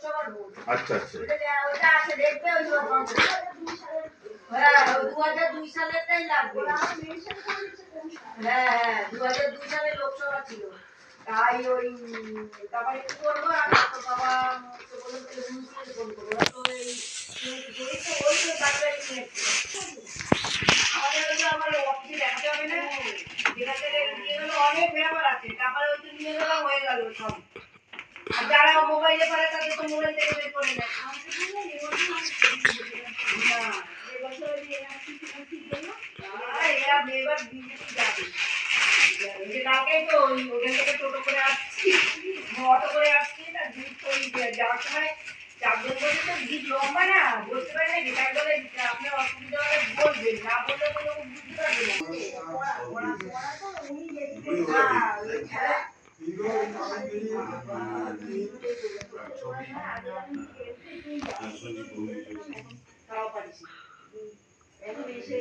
আচ্ছা আচ্ছা ওটা আছে দেখবে ওই 2002 সালেরটাই লাগবে। হ্যাঁ 2002 সালে লোকসভা ছিল। তাই ওই তারপরে কি করবো আমি তো বাবা তো বলে হুমকি করবো ওরা তো এই ওই তো বাড়ি নিয়ে আমাদের ওই আমার অফিসে দেখাতে হবে না যেখানে নিয়ে গেলো অনেক ব্যাপার আছে তারপরে ওই নিয়ে গেলাম হয়ে গেল সব। আর যারা মোবাইলে পারে তাদের তো মোবাইল থেকে বের করে নেয়। এবার বিজেপি যাবে কালকেই তো ওখান থেকে টোটো করে আসছি অটো করে আসছি না ভিড় তো যাওয়ার সময় চারজন বলছে তো ভিড় লম্বা না বলতে পারি না গেটার বলে আপনার অসুবিধা হলে বলবেন না বললে তো লোক বুঝতে পারবে না। তাও পারিস এখন এসে